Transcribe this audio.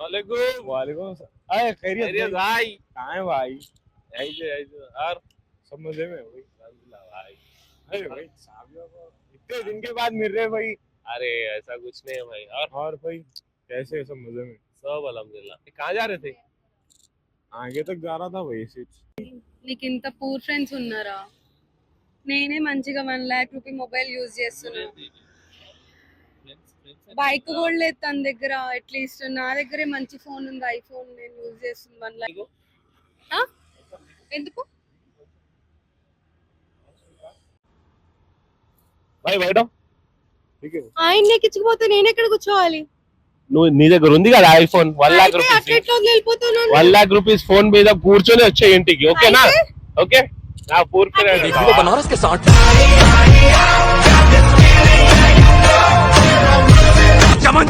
वालेकुम वालेकुम अरे खैरियत खैरियत भाई? भाई। कहाँ है भाई? ऐसे ऐसे और सब मजे में भाई? अल्हम्दुलिल्लाह भाई। अरे भाई साहब इतने दिन के बाद मिल रहे भाई। अरे ऐसा कुछ नहीं है भाई। और भाई कैसे है, सब मजे में? सब अल्हम्दुलिल्लाह। कहाँ जा रहे थे? आगे तक जा रहा था भाई सिर्फ। నీకు ఇంత పూర్ ఫ్రెండ్స్ ఉన్నారా? నేనే మంచిగా 1,00,000 రూపీ మొబైల్ యూజ్ చేస్తున్నా. బైక్ కూడా లేదు తన దగ్గర. అట్లీస్ట్ నా దగ్గరే మంచి ఫోన్ ఉంది, ఐఫోన్. నేను యూజ్ చేస్తుంది 1,00,000. ఎందుకు? भाई बैठो। ठीक है ఆయన ఎక్కించకపోతే నేను ఎక్కడ కూర్చోవాలి? నువ్వు నీ దగ్గర ఉంది కదా ఐఫోన్ 1 लाख అయితే రూపీస్ అట్లా వెళ్ళిపోతున్నాను. 1 लाख రూపీస్ ఫోన్ మీద కూర్చొని వచ్చే ఇంటికి ఓకేనా? ఓకే నా పూర్ बनारस के साथ चमन